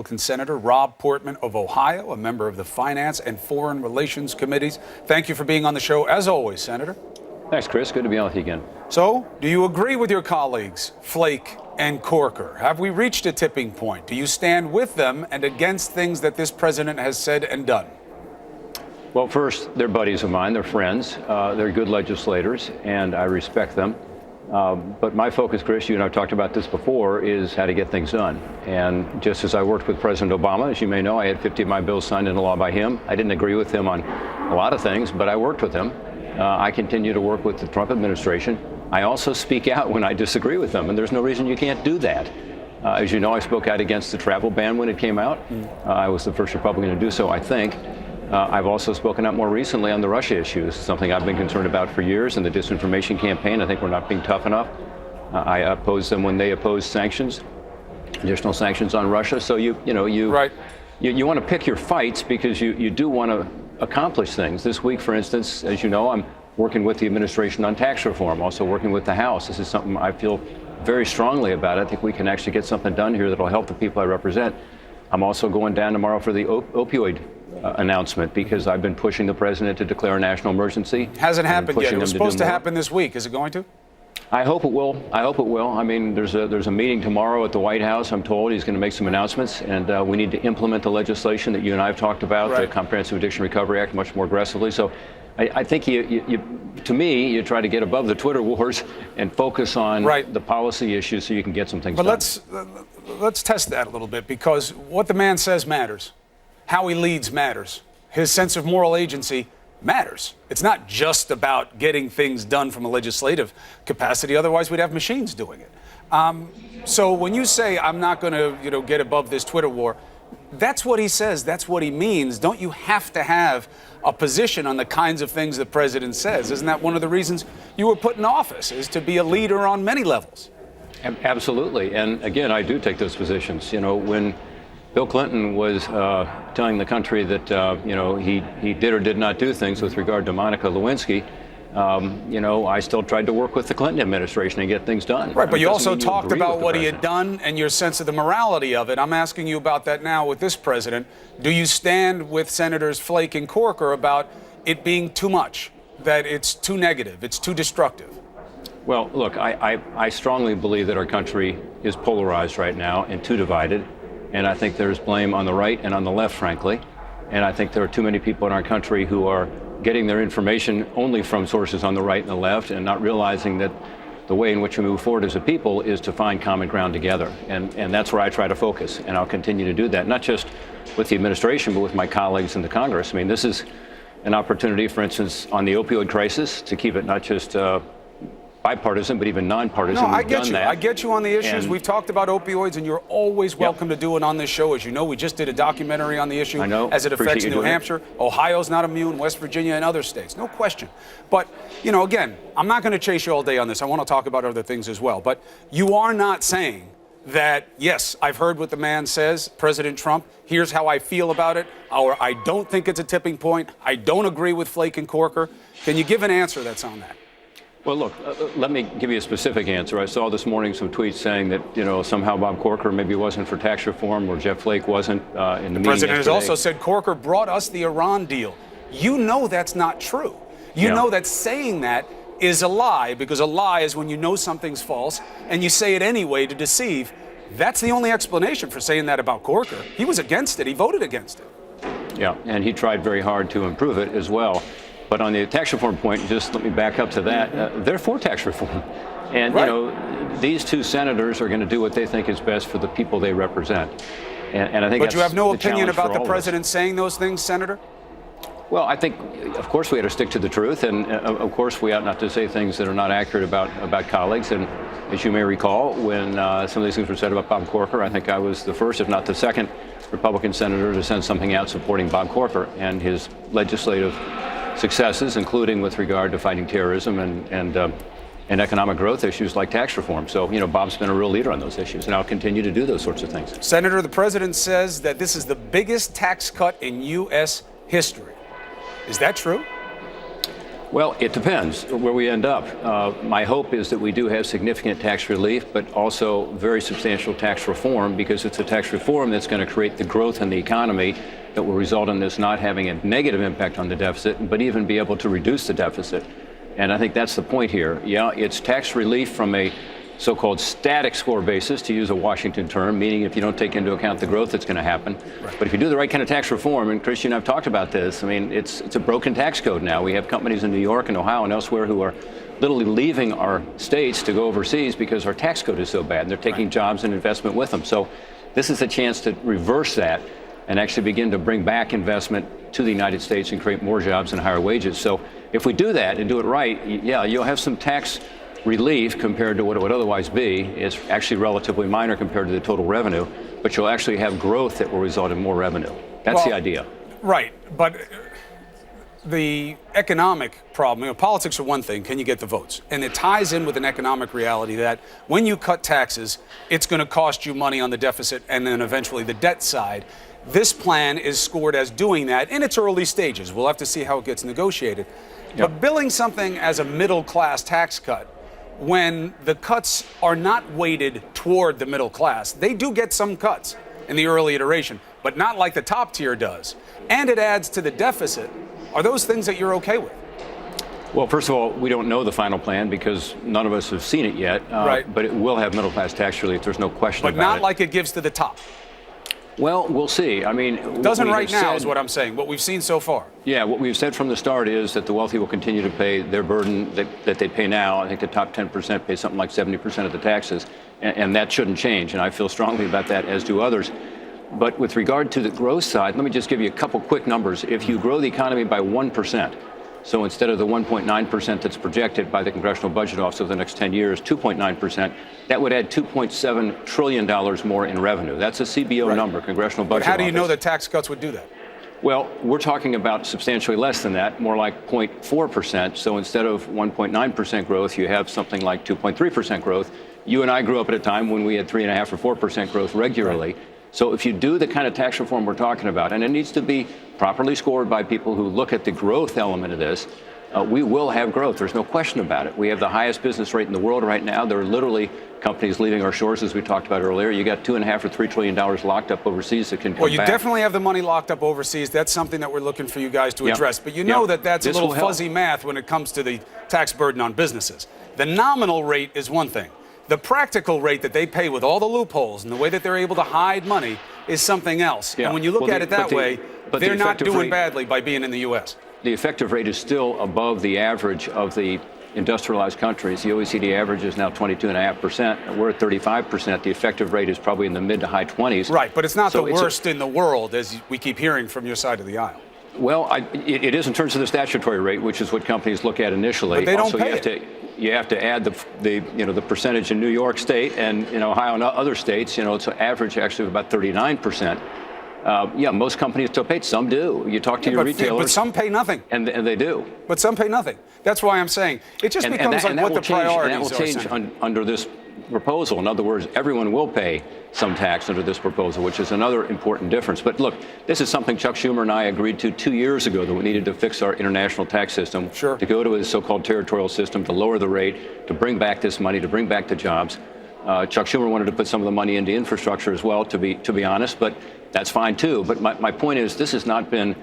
Senator Rob Portman of Ohio, a member of the Finance and Foreign Relations Committees. Thank you for being on the show, as always, Senator. Thanks, Chris. Good to be on with you again. So, do you agree with your colleagues, Flake and Corker? Have we reached a tipping point? Do you stand with them and against things that this president has said and done? Well, first, they're buddies of mine. They're friends. They're good legislators, and I respect them. But my focus, Chris, you and I have talked about this before, is how to get things done. And just as I worked with President Obama, as you may know, I had 50 of my bills signed into law by him. I didn't agree with him on a lot of things, but I worked with him. I continue to work with the Trump administration. I also speak out when I disagree with them, and there's no reason you can't do that. As you know, I spoke out against the travel ban when it came out. I was the first Republican to do so, I think. I've also spoken out more recently on the Russia issue. This is something I've been concerned about for years, and the disinformation campaign. I think we're not being tough enough. I opposed them when they opposed sanctions, additional sanctions on Russia. So you want to pick your fights because you do want to accomplish things. This week, for instance, as you know, I'm working with the administration on tax reform, also working with the House. This is something I feel very strongly about. I think we can actually get something done here that will help the people I represent. I'm also going down tomorrow for the opioid announcement because I've been pushing the president to declare a national emergency. Hasn't happened yet. It was supposed to happen this week. Is it going to? I hope it will. I hope it will. I mean, there's a meeting tomorrow at the White House. I'm told he's going to make some announcements, and we need to implement the legislation that you and I have talked about, right. The Comprehensive Addiction Recovery Act, much more aggressively. So I think to me, you try to get above the Twitter wars and focus on the policy issues so you can get some things done. But let's test that a little bit, because what the man says matters. How he leads matters. His sense of moral agency matters. It's not just about getting things done from a legislative capacity. Otherwise, we'd have machines doing it. So when you say, I'm not going to get above this Twitter war, that's what he says. That's what he means. Don't you have to have a position on the kinds of things the president says? Isn't that one of the reasons you were put in office, is to be a leader on many levels? Absolutely. And again, I do take those positions. You know, when Bill Clinton was telling the country that, he did or did not do things with regard to Monica Lewinsky, I still tried to work with the Clinton administration and get things done. Right, but you also talked about what he had done and your sense of the morality of it. I'm asking you about that now with this president. Do you stand with Senators Flake and Corker about it being too much, that it's too negative, it's too destructive? Well, look, I strongly believe that our country is polarized right now and too divided. And I think there's blame on the right and on the left, frankly. And I think there are too many people in our country who are getting their information only from sources on the right and the left and not realizing that the way in which we move forward as a people is to find common ground together. And that's where I try to focus. And I'll continue to do that, not just with the administration, but with my colleagues in the Congress. I mean, this is an opportunity, for instance, on the opioid crisis, to keep it not just bipartisan, but even nonpartisan. No, I get you. I get you on the issues. We've talked about opioids, and you're always welcome to do it on this show. As you know, we just did a documentary on the issue as it affects New Hampshire. Ohio's not immune, West Virginia, and other states. No question. But, again, I'm not going to chase you all day on this. I want to talk about other things as well. But you are not saying that, yes, I've heard what the man says, President Trump, here's how I feel about it, or I don't think it's a tipping point, I don't agree with Flake and Corker. Can you give an answer that's on that? Well, look, let me give you a specific answer. I saw this morning some tweets saying that, somehow Bob Corker maybe wasn't for tax reform or Jeff Flake wasn't in the meeting. The president has yesterday. Also said Corker brought us the Iran deal. You know that's not true. You know that saying that is a lie, because a lie is when you know something's false and you say it anyway to deceive. That's the only explanation for saying that about Corker. He was against it. He voted against it. Yeah, and he tried very hard to improve it as well. But on the tax reform point, just let me back up to that. They're for tax reform. And, these two senators are going to do what they think is best for the people they represent. And I think But you have no opinion about the president saying those things, Senator? Well, I think, of course, we had to stick to the truth. And, of course, we ought not to say things that are not accurate about colleagues. And as you may recall, when some of these things were said about Bob Corker, I think I was the first, if not the second, Republican senator to send something out supporting Bob Corker and his legislative successes, including with regard to fighting terrorism and economic growth issues like tax reform. So, Bob's been a real leader on those issues, and I'll continue to do those sorts of things. Senator, the president says that this is the biggest tax cut in U.S. history. Is that true? Well, it depends where we end up. My hope is that we do have significant tax relief, but also very substantial tax reform, because it's a tax reform that's going to create the growth in the economy that will result in this not having a negative impact on the deficit, but even be able to reduce the deficit. And I think that's the point here. Yeah, it's tax relief from a so-called static score basis, to use a Washington term, meaning if you don't take into account the growth that's going to happen. Right. But if you do the right kind of tax reform, and Christian and I've talked about this, I mean, it's a broken tax code now. We have companies in New York and Ohio and elsewhere who are literally leaving our states to go overseas because our tax code is so bad, and they're taking jobs and investment with them. So this is a chance to reverse that and actually begin to bring back investment to the United States and create more jobs and higher wages. So if we do that and do it right, yeah, you'll have some tax relief compared to what it would otherwise be. It's actually relatively minor compared to the total revenue, but you'll actually have growth that will result in more revenue. That's the idea. Right, but the economic problem, politics are one thing, can you get the votes? And it ties in with an economic reality that when you cut taxes, it's going to cost you money on the deficit and then eventually the debt side. This plan is scored as doing that in its early stages. We'll have to see how it gets negotiated. Yep. But billing something as a middle-class tax cut, when the cuts are not weighted toward the middle class, they do get some cuts in the early iteration, but not like the top tier does. And it adds to the deficit. Are those things that you're okay with? Well, first of all, we don't know the final plan because none of us have seen it yet. Right. But it will have middle class tax relief. There's no question about it. But not like it gives to the top. Well, we'll see. I mean, it doesn't right now is what I'm saying, what we've seen so far. Yeah, what we've said from the start is that the wealthy will continue to pay their burden that they pay now. I think the top 10% pay something like 70% of the taxes, and that shouldn't change. And I feel strongly about that, as do others. But with regard to the growth side, let me just give you a couple quick numbers. If you grow the economy by 1%, so instead of the 1.9% that's projected by the Congressional Budget Office over the next 10 years, 2.9%, that would add $2.7 trillion more in revenue. That's a CBO number, Congressional Budget Office. How do you know that tax cuts would do that? Well, we're talking about substantially less than that, more like 0.4%. So instead of 1.9% growth, you have something like 2.3% growth. You and I grew up at a time when we had 3.5% or 4% growth regularly. Right. So if you do the kind of tax reform we're talking about, and it needs to be properly scored by people who look at the growth element of this, we will have growth. There's no question about it. We have the highest business rate in the world right now. There are literally companies leaving our shores, as we talked about earlier. You got $2.5 or $3 trillion locked up overseas that can come back. Well, you definitely have the money locked up overseas. That's something that we're looking for you guys to address. But you know that that's a little fuzzy math when it comes to the tax burden on businesses. The nominal rate is one thing. The practical rate that they pay with all the loopholes and the way that they're able to hide money is something else. And when you look at it that way, they're not doing badly by being in the U.S. The effective rate is still above the average of the industrialized countries. The OECD average is now 22.5%. We're at 35%. The effective rate is probably in the mid to high 20s. Right, but it's not the worst in the world, as we keep hearing from your side of the aisle. Well, it is in terms of the statutory rate, which is what companies look at initially. But they don't pay it. You have to add the percentage in New York State and Ohio and other states. It's an average actually of about 39%. Most companies still pay. Some do. You talk to your retailers. But some pay nothing. And they do. But some pay nothing. That's why I'm saying it just becomes like what the priorities are. And that will change under this proposal. In other words, everyone will pay some tax under this proposal, which is another important difference. But look, this is something Chuck Schumer and I agreed to 2 years ago, that we needed to fix our international tax system, to go to a so-called territorial system, to lower the rate, to bring back this money, to bring back the jobs. Chuck Schumer wanted to put some of the money into infrastructure as well, to be honest, but that's fine too. But my point is, this has not been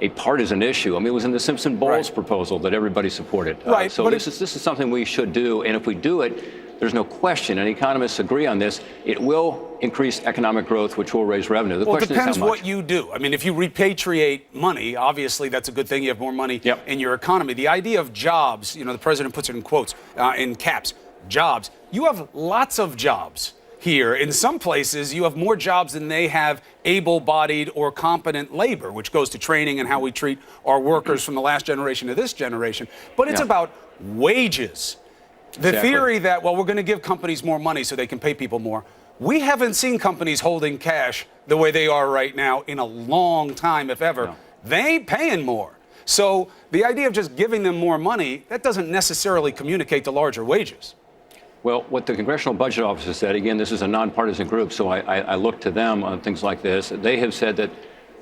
a partisan issue. I mean, it was in the Simpson-Bowles proposal that everybody supported. So this is something we should do, and if we do it, there's no question, and economists agree on this, it will increase economic growth, which will raise revenue. The question it depends is how much. what you do. I mean, if you repatriate money, obviously that's a good thing. You have more money in your economy. The idea of jobs, the president puts it in quotes, in caps, jobs. You have lots of jobs here. In some places, you have more jobs than they have able-bodied or competent labor, which goes to training and how we treat our workers from the last generation to this generation. But it's about wages. The theory that, we're going to give companies more money so they can pay people more. We haven't seen companies holding cash the way they are right now in a long time, if ever. No. They ain't paying more. So the idea of just giving them more money, that doesn't necessarily communicate to larger wages. Well, what the Congressional Budget Office has said, again, this is a nonpartisan group, so I look to them on things like this. They have said that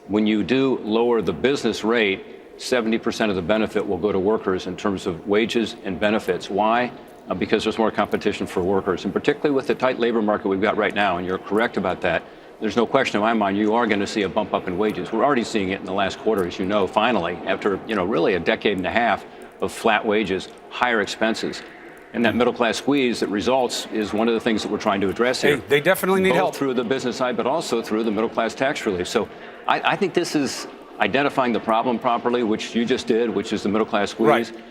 when you do lower the business rate, 70% of the benefit will go to workers in terms of wages and benefits. Why? Because there's more competition for workers, and particularly with the tight labor market we've got right now, and you're correct about that. There's no question in my mind you are going to see a bump up in wages. We're already seeing it in the last quarter, as you know, finally, after really a decade and a half of flat wages, higher expenses. And that middle class squeeze that results is one of the things that we're trying to address here. They definitely need help. Both through the business side, but also through the middle class tax relief. So I think this is identifying the problem properly, which you just did, which is the middle class squeeze. Right.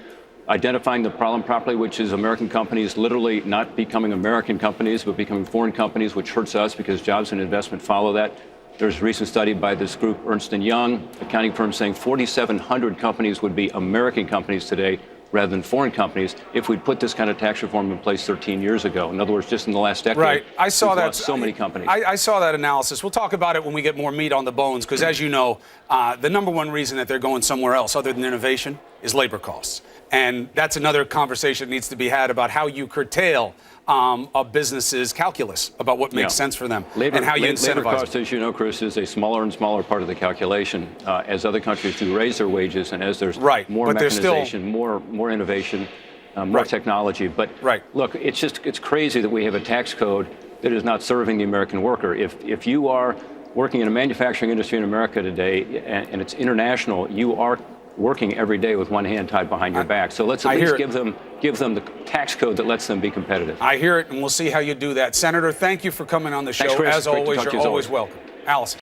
Identifying the problem properly, which is American companies literally not becoming American companies, but becoming foreign companies, which hurts us because jobs and investment follow that. There's a recent study by this group, Ernst & Young, accounting firm, saying 4,700 companies would be American companies today rather than foreign companies if we'd put this kind of tax reform in place 13 years ago. In other words, just in the last decade, right. I saw we've that. lost so many companies. I saw that analysis. We'll talk about it when we get more meat on the bones, because as you know, the number one reason that they're going somewhere else other than innovation is labor costs. And that's another conversation that needs to be had about how you curtail a business's calculus about what makes sense for them and how you incentivize labor cost, as you know, Chris, is a smaller and smaller part of the calculation as other countries do raise their wages and as there's more mechanization, more innovation, more technology. But look, it's crazy that we have a tax code that is not serving the American worker. If you are working in a manufacturing industry in America today and it's international, you are working every day with one hand tied behind your back. So let's at least give them the tax code that lets them be competitive. I hear it, and we'll see how you do that. Senator, thank you for coming on the show. Thanks, Chris. As always, you're always welcome. Allison.